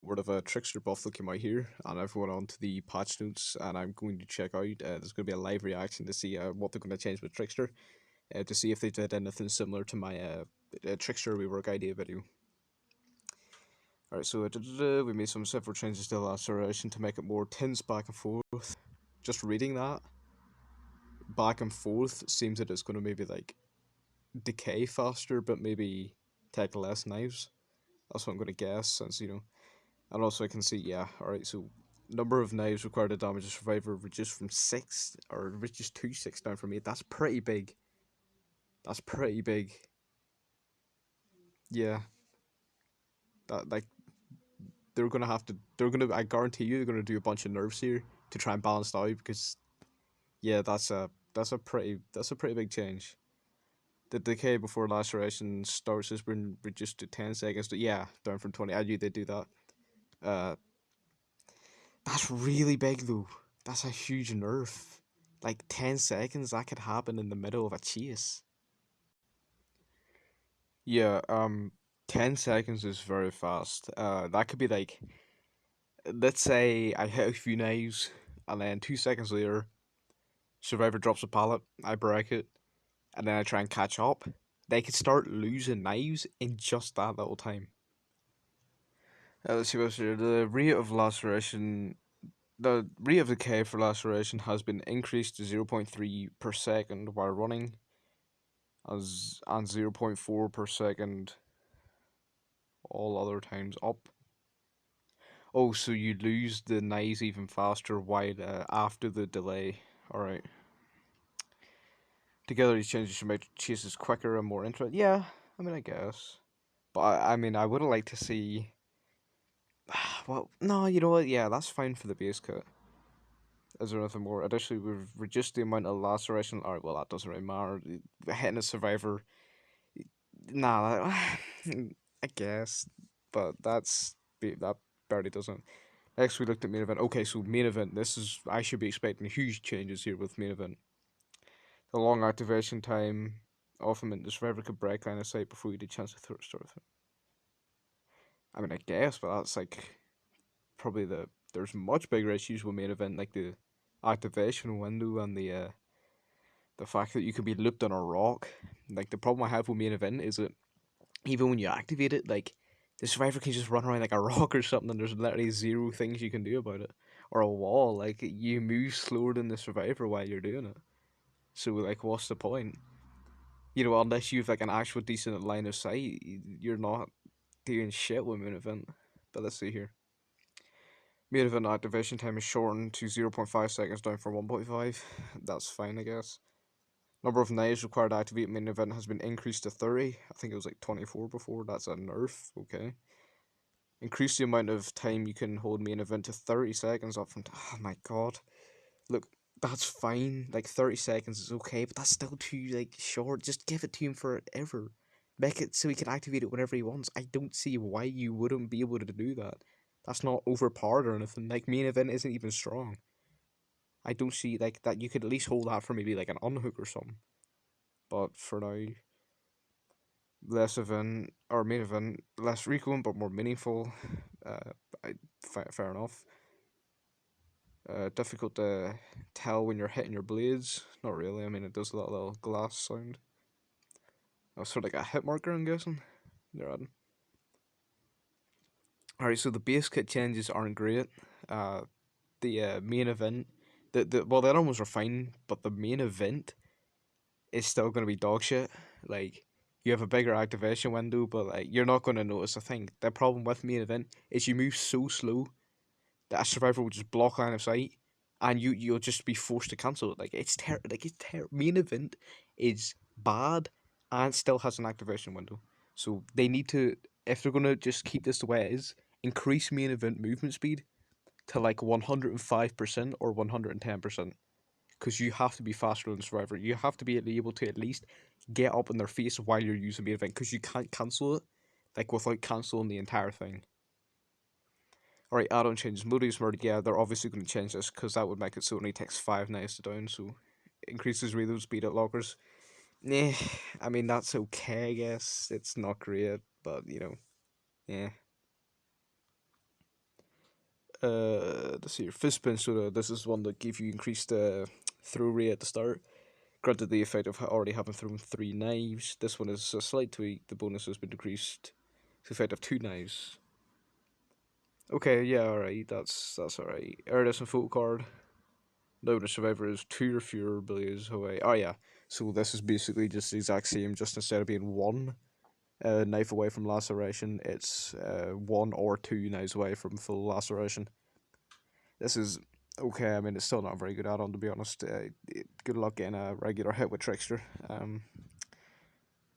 word of a Trickster buff that came out here, and I've went on to the patch notes, and I'm going to check out. There's going to be a live reaction to see what they're going to change with Trickster, to see if they did anything similar to my Trickster rework idea video. Alright, so we made some several changes to the laceration to make it more tense back and forth. Just reading that back and forth seems that it's going to maybe like decay faster, but maybe take less knives. That's what I'm going to guess, since and also I can see, yeah, alright, so number of knives required to damage a survivor reduced from 6, or reduced to 6 down from 8. That's pretty big. That's pretty big. Yeah. That, like, I guarantee you they're gonna do a bunch of nerfs here to try and balance it out, because, yeah, that's a pretty big change. The decay before laceration starts has been reduced to 10 seconds. Yeah, down from 20. I knew they'd do that. Uh, That's really big though. That's a huge nerf. Like 10 seconds, that could happen in the middle of a chase. Yeah, 10 seconds is very fast. That could be like, let's say I hit a few knives, and then 2 seconds later, Survivor drops a pallet, I break it, and then I try and catch up. They could start losing knives in just that little time. Let's see what's here. The rate of decay for laceration has been increased to 0.3 per second while running, and 0.4 per second all other times up. Oh, so you lose the knives even faster while after the delay. Alright. Together, these changes should make chases quicker and more interesting. Yeah, I mean, I guess. But I mean, I would like to see. Well, no, you know what? Yeah, that's fine for the base kit. Is there anything more? Additionally, we've reduced the amount of laceration. Alright, well, that doesn't really matter. Hitting a survivor. Nah, I guess. But that barely doesn't. Next, we looked at main event. Okay, so main event. I should be expecting huge changes here with main event. The long activation time often meant the survivor could break line of sight before you did chance to start with it. I mean, I guess, but that's like probably there's much bigger issues with main event, like the activation window and the fact that you can be looped on a rock. Like the problem I have with main event is that even when you activate it, like the survivor can just run around like a rock or something, and there's literally zero things you can do about it. Or a wall, like you move slower than the survivor while you're doing it. So like, what's the point? Unless you have like an actual decent line of sight, you're not doing shit with main event. But let's see here. Main event activation time is shortened to 0.5 seconds down from 1.5. That's fine, I guess. Number of knives required to activate main event has been increased to 30. I think it was like 24 before. That's a nerf. Okay. Increase the amount of time you can hold main event to 30 seconds up from. Oh my god. Look, that's fine. Like 30 seconds is okay, but that's still too like short. Just give it to him forever. Make it so he can activate it whenever he wants. I don't see why you wouldn't be able to do that. That's not overpowered or anything. Like main event isn't even strong. I don't see like that. You could at least hold that for maybe like an unhook or something. But for now, less event or main event, less frequent but more meaningful. Fair enough. Difficult to tell when you're hitting your blades. Not really. I mean, it does that little glass sound. That's sort of like a hit marker, I'm guessing. They're adding. Alright, so the base kit changes aren't great. The main event, well, the other ones are fine, but the main event is still going to be dog shit. Like, you have a bigger activation window, but like you're not going to notice a thing. The problem with main event is you move so slow that a survivor will just block line of sight, and you'll just be forced to cancel it. Like main event is bad, and still has an activation window. So they need to, if they're gonna just keep this the way it is, increase main event movement speed to like 105% or 110%. Because you have to be faster than Survivor. You have to be able to at least get up in their face while you're using main event, because you can't cancel it like without canceling the entire thing. Alright, add-on changes. Moody's murder, yeah, they're obviously going to change this, because that would make it so it only takes 5 knives to down, so increases reload speed at lockers. Nah, I mean, that's okay, I guess. It's not great, but, yeah. Let's see, your fist spin soda. This is one that gave you increased throw rate at the start. Granted, the effect of already having thrown 3 knives. This one is a slight tweak. The bonus has been decreased to the effect of 2 knives. Okay, yeah, alright, that's alright. Iridescent photo card. No, the survivor is 2 or fewer abilities away. Oh yeah, so this is basically just the exact same, just instead of being one knife away from laceration, it's 1 or 2 knives away from full laceration. This is okay. I mean, it's still not a very good add-on, to be honest. Good luck getting a regular hit with Trickster.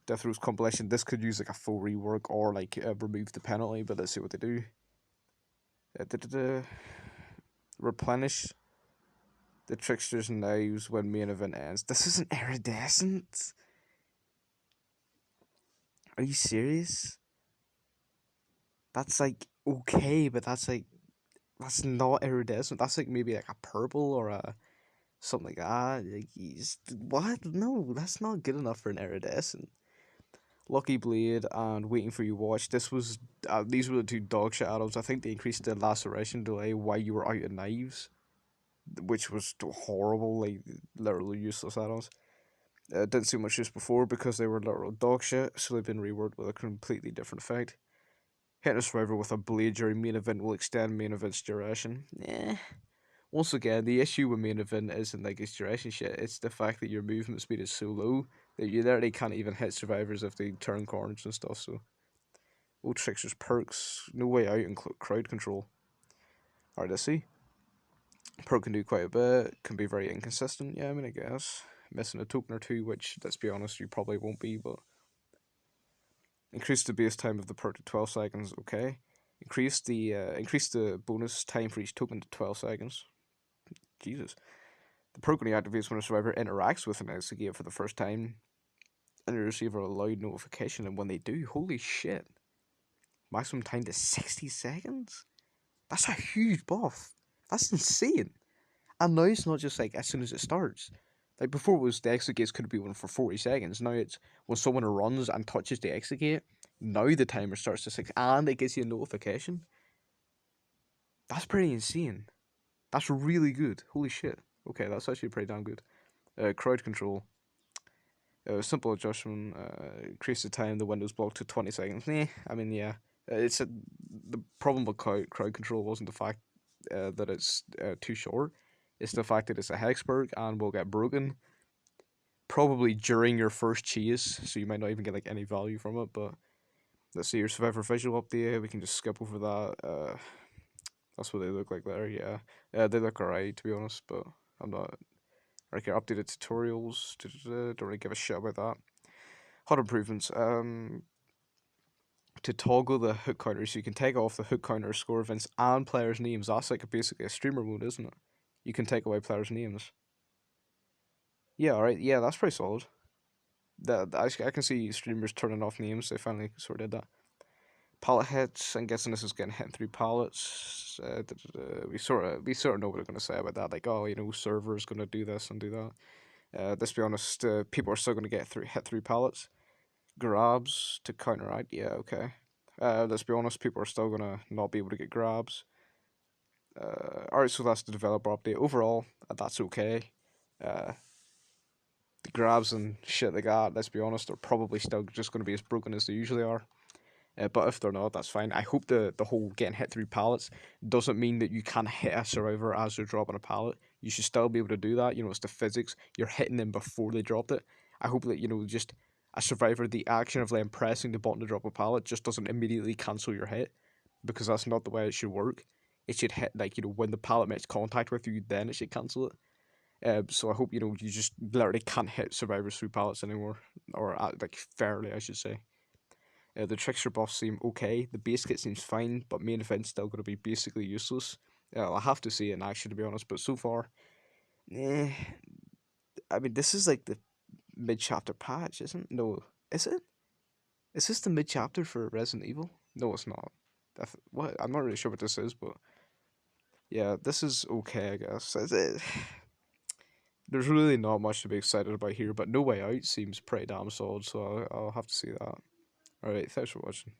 Death Rose compilation. This could use like a full rework or like remove the penalty, but let's see what they do. Replenish the Trickster's knives when main event ends. This isn't iridescent. Are you serious? That's like okay, but that's not iridescent. That's like maybe like a purple or a something like that. Like what? No, that's not good enough for an iridescent. Lucky Blade and Waiting for You Watch. These were the two dog shit add-ons. I think they increased the laceration delay while you were out of knives, which was horrible, like literally useless add-ons. Didn't see much use before because they were literal dog shit, so they've been reworked with a completely different effect. Hitting a survivor with a blade during main event will extend main event's duration. Once again, the issue with main event isn't like its duration shit, it's the fact that your movement speed is so low that you literally can't even hit survivors if they turn corners and stuff, so. Old Trickster's perks, no way out, and crowd control. Alright, let's see. Perk can do quite a bit, can be very inconsistent, yeah, I mean, I guess. Missing a token or two, which, let's be honest, you probably won't be, but. Increase the base time of the perk to 12 seconds, okay. Increase the bonus time for each token to 12 seconds. Jesus. The perk only activates when a survivor interacts with an investigate for the first time, and they receive a loud notification, and when they do, holy shit. Maximum time to 60 seconds? That's a huge buff. That's insane. And now it's not just like as soon as it starts. Like before it was the exit gates could be one for 40 seconds. Now it's when someone runs and touches the exit gate, now the timer starts to 6 and it gives you a notification. That's pretty insane. That's really good. Holy shit. Okay, that's actually pretty damn good. Crowd control. Simple adjustment. Increase the time the window's blocked to 20 seconds. I mean, yeah. The problem with crowd control wasn't the fact that it's too short. It's the fact that it's a hex perk and will get broken probably during your first chase, so you might not even get like any value from it. But let's see your survivor visual update. We can just skip over that. That's what they look like there. Yeah, they look alright to be honest, but I'm not. Okay, updated tutorials. Don't really give a shit about that. HUD improvements. To toggle the hook counter, so you can take off the hook counter, score events, and players' names. That's like basically a streamer mode, isn't it? You can take away players' names. Yeah, alright. Yeah, that's pretty solid. I can see streamers turning off names. They finally sort of did that. Pallet hits. I'm guessing this is getting hit through pallets. We sort of know what they're gonna say about that. Like, oh, server's gonna do this and do that. Let's be honest. People are still gonna get hit through pallets. Grabs to counteract. Yeah, okay. Let's be honest. People are still gonna not be able to get grabs. Alright, so that's the developer update. Overall, that's okay. The grabs and shit they got, let's be honest, are probably still just going to be as broken as they usually are. But if they're not, that's fine. I hope the whole getting hit through pallets doesn't mean that you can't hit a survivor as they're dropping a pallet. You should still be able to do that. It's the physics. You're hitting them before they dropped it. I hope that, just a survivor, the action of them pressing the button to drop a pallet just doesn't immediately cancel your hit, because that's not the way it should work. It should hit, like, when the pallet makes contact with you, then it should cancel it. So I hope you just literally can't hit survivors through pallets anymore, or like fairly, I should say. The Trickster buffs seem okay. The base kit seems fine, but main event's still going to be basically useless. I'll have to see it in action, to be honest. But so far, eh. I mean, this is like the mid-chapter patch, isn't it? No, is it? Is this the mid-chapter for Resident Evil? No, it's not. What? I'm not really sure what this is, but yeah, this is okay, I guess. There's really not much to be excited about here, but No Way Out seems pretty damn solid, so I'll have to see that. Alright, thanks for watching.